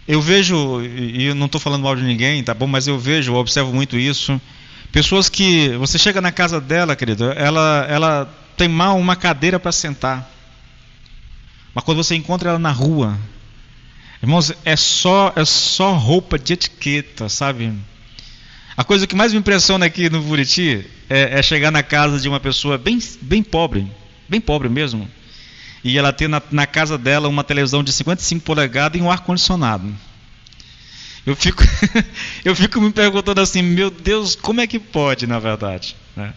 Eu vejo, e eu não estou falando mal de ninguém, tá bom? Mas eu observo muito isso. Pessoas que, você chega na casa dela, querido, ela tem mal uma cadeira para sentar. Mas quando você encontra ela na rua, irmãos, é só roupa de etiqueta, sabe? A coisa que mais me impressiona aqui no Buriti é chegar na casa de uma pessoa bem pobre mesmo, e ela ter na casa dela uma televisão de 55 polegadas e um ar-condicionado. Eu fico me perguntando assim, meu Deus, como é que pode, na verdade? Né?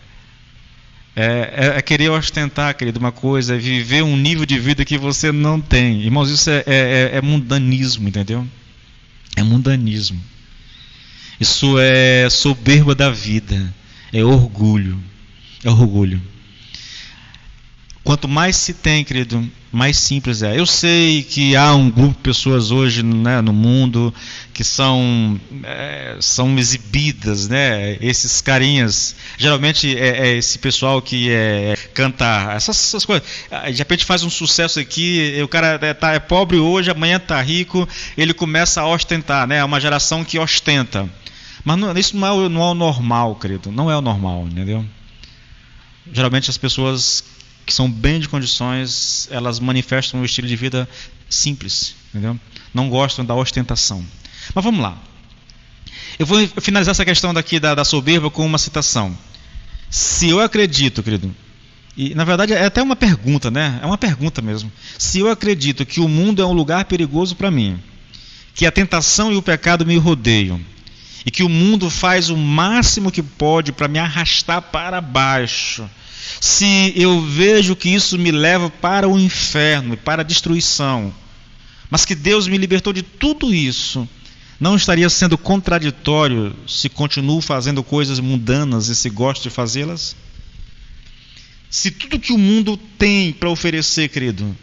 É querer ostentar, querido, uma coisa, é viver um nível de vida que você não tem. Irmãos, isso é mundanismo, entendeu? É mundanismo. Isso é soberba da vida, é orgulho. É orgulho. Quanto mais se tem, querido, mais simples é. Eu sei que há um grupo de pessoas hoje, né, no mundo que são exibidas, né? Esses carinhas, geralmente é esse pessoal que canta essas coisas. De repente faz um sucesso aqui, o cara é pobre hoje, amanhã está rico, ele começa a ostentar, né? É uma geração que ostenta. Mas isso não é o normal, querido. Não é o normal, entendeu? Geralmente as pessoas que são bem de condições, elas manifestam um estilo de vida simples, entendeu? Não gostam da ostentação. Mas vamos lá. Eu vou finalizar essa questão daqui da soberba com uma citação. Se eu acredito, querido, e na verdade é até uma pergunta, né? É uma pergunta mesmo. Se eu acredito que o mundo é um lugar perigoso para mim, que a tentação e o pecado me rodeiam, e que o mundo faz o máximo que pode para me arrastar para baixo, se eu vejo que isso me leva para o inferno, para a destruição, mas que Deus me libertou de tudo isso, não estaria sendo contraditório se continuo fazendo coisas mundanas e se gosto de fazê-las? Se tudo que o mundo tem para oferecer, querido,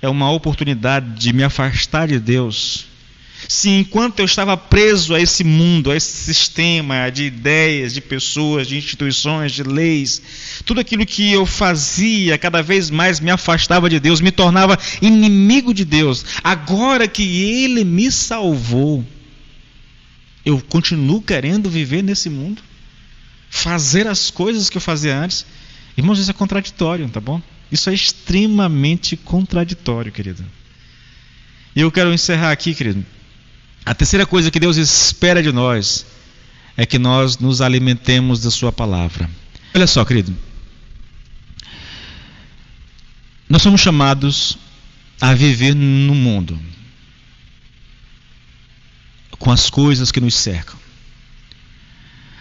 é uma oportunidade de me afastar de Deus, se enquanto eu estava preso a esse mundo, a esse sistema de ideias, de pessoas, de instituições, de leis, tudo aquilo que eu fazia cada vez mais me afastava de Deus, me tornava inimigo de Deus. Agora que Ele me salvou, eu continuo querendo viver nesse mundo? fazer as coisas que eu fazia antes. Irmãos, isso é contraditório, tá bom? Isso é extremamente contraditório, querido. E eu quero encerrar aqui, querido. A terceira coisa que Deus espera de nós é que nós nos alimentemos da sua palavra. Olha só, querido. Nós somos chamados a viver no mundo com as coisas que nos cercam.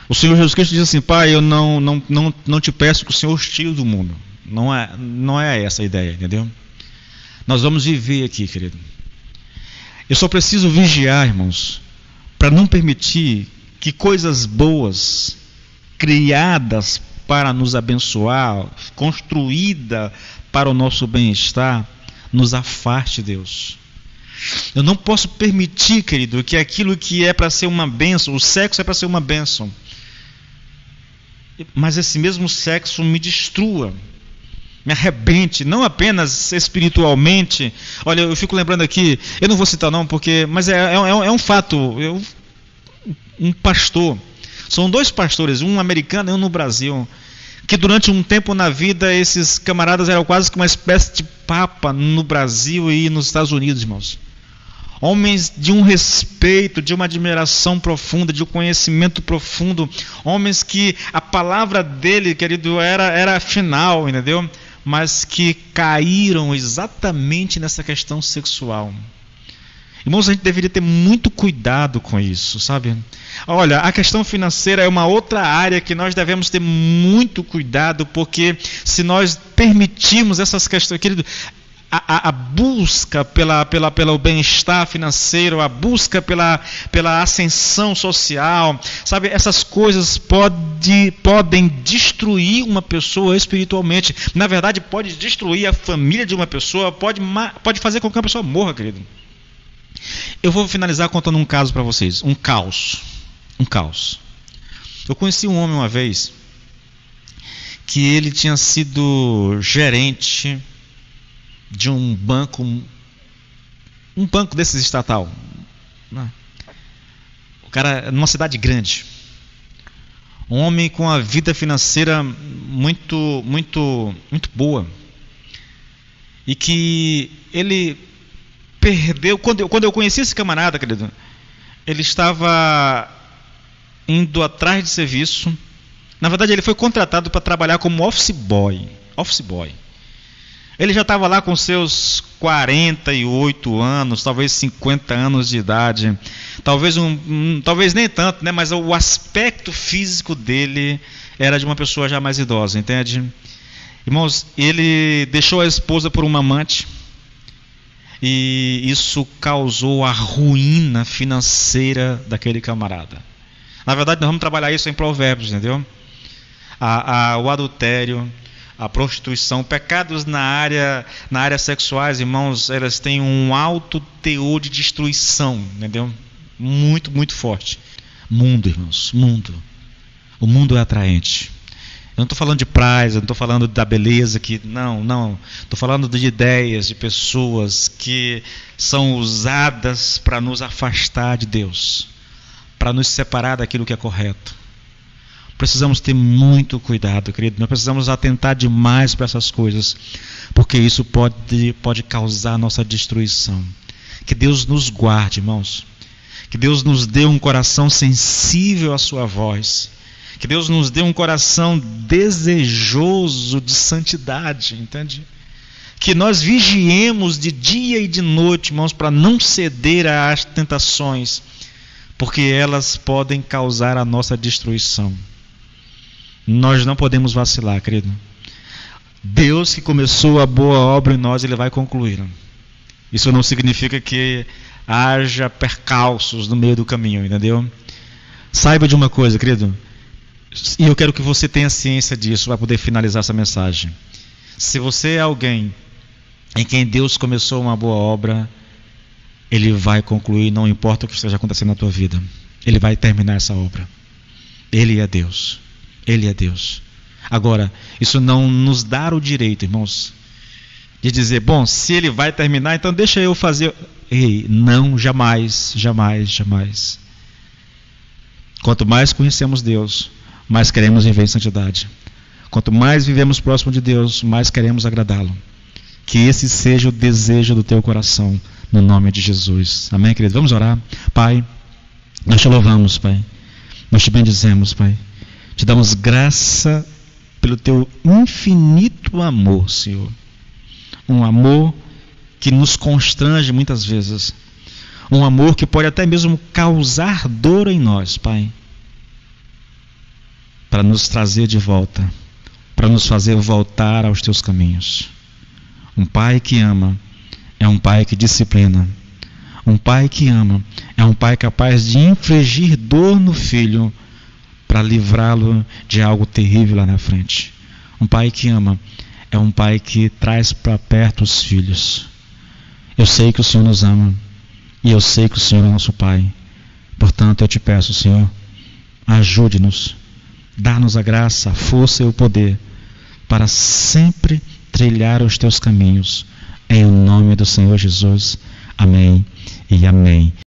O Senhor Jesus Cristo diz assim: Pai, eu não te peço que o Senhor os tire do mundo. Não é essa a ideia, entendeu? Nós vamos viver aqui, querido. Eu só preciso vigiar, irmãos, para não permitir que coisas boas, criadas para nos abençoar, construída para o nosso bem-estar, nos afaste de Deus. Eu não posso permitir, querido, que aquilo que é para ser uma bênção, o sexo é para ser uma bênção, mas esse mesmo sexo me destrua, me arrebente, não apenas espiritualmente. Olha, eu fico lembrando aqui, eu não vou citar não, mas é um fato. Um pastor, são dois pastores, um americano e um no Brasil, que durante um tempo na vida, esses camaradas eram quase que uma espécie de papa no Brasil e nos Estados Unidos, irmãos. Homens de um respeito, de uma admiração profunda, de um conhecimento profundo, homens que a palavra dele, querido, era final, entendeu? Mas que caíram exatamente nessa questão sexual. Irmãos, a gente deveria ter muito cuidado com isso, sabe? Olha, a questão financeira é uma outra área que nós devemos ter muito cuidado, porque se nós permitirmos essas questões, querido, a busca pelo bem-estar financeiro, a busca pela ascensão social, sabe, essas coisas podem destruir uma pessoa espiritualmente. Na verdade, pode destruir a família de uma pessoa, pode fazer com que uma pessoa morra, querido. Eu vou finalizar contando um caso para vocês, um caos. Eu conheci um homem uma vez que ele tinha sido gerente de um banco desses estatal. O cara numa cidade grande. Um homem com a vida financeira muito boa. E que ele perdeu, quando eu conheci esse camarada, querido, ele estava indo atrás de serviço. Na verdade, ele foi contratado para trabalhar como office boy. Ele já estava lá com seus 48 anos, talvez 50 anos de idade, talvez nem tanto, né? Mas o aspecto físico dele era de uma pessoa já mais idosa, entende? Irmãos, ele deixou a esposa por uma amante, e isso causou a ruína financeira daquele camarada. Na verdade, nós vamos trabalhar isso em Provérbios, entendeu? O adultério, a prostituição, pecados na área sexuais, irmãos, elas têm um alto teor de destruição, entendeu? Muito, muito forte. Mundo, irmãos, mundo. O mundo é atraente. Eu não estou falando de praias, eu não estou falando da beleza, não. Estou falando de ideias, de pessoas que são usadas para nos afastar de Deus, para nos separar daquilo que é correto. Precisamos ter muito cuidado, querido. Nós precisamos atentar demais para essas coisas, porque isso pode causar a nossa destruição. Que Deus nos guarde, irmãos. Que Deus nos dê um coração sensível à sua voz. Que Deus nos dê um coração desejoso de santidade, entende? Que nós vigiemos de dia e de noite, irmãos, para não ceder às tentações, porque elas podem causar a nossa destruição. Nós não podemos vacilar, querido. Deus que começou a boa obra em nós, Ele vai concluir. Isso não significa que haja percalços no meio do caminho, entendeu? Saiba de uma coisa, querido, e eu quero que você tenha ciência disso para poder finalizar essa mensagem. Se você é alguém em quem Deus começou uma boa obra, Ele vai concluir, não importa o que esteja acontecendo na tua vida. Ele vai terminar essa obra. Ele é Deus. Ele é Deus. Agora, isso não nos dá o direito, irmãos, de dizer, bom, se Ele vai terminar, então deixa eu fazer. Ei, não, jamais. Quanto mais conhecemos Deus, mais queremos viver em santidade. Quanto mais vivemos próximo de Deus, mais queremos agradá-lo. Que esse seja o desejo do teu coração, no nome de Jesus. Amém, querido? Vamos orar. Pai, nós te louvamos, Pai. Nós te bendizemos, Pai. Te damos graça pelo teu infinito amor, Senhor. Um amor que nos constrange muitas vezes. Um amor que pode até mesmo causar dor em nós, Pai. Para nos trazer de volta. Para nos fazer voltar aos teus caminhos. Um pai que ama é um pai que disciplina. Um pai que ama é um pai capaz de infligir dor no filho para livrá-lo de algo terrível lá na frente. Um pai que ama é um pai que traz para perto os filhos. Eu sei que o Senhor nos ama e eu sei que o Senhor é nosso Pai. Portanto, eu te peço, Senhor, ajude-nos, dá-nos a graça, a força e o poder para sempre trilhar os teus caminhos. Em nome do Senhor Jesus. Amém e amém.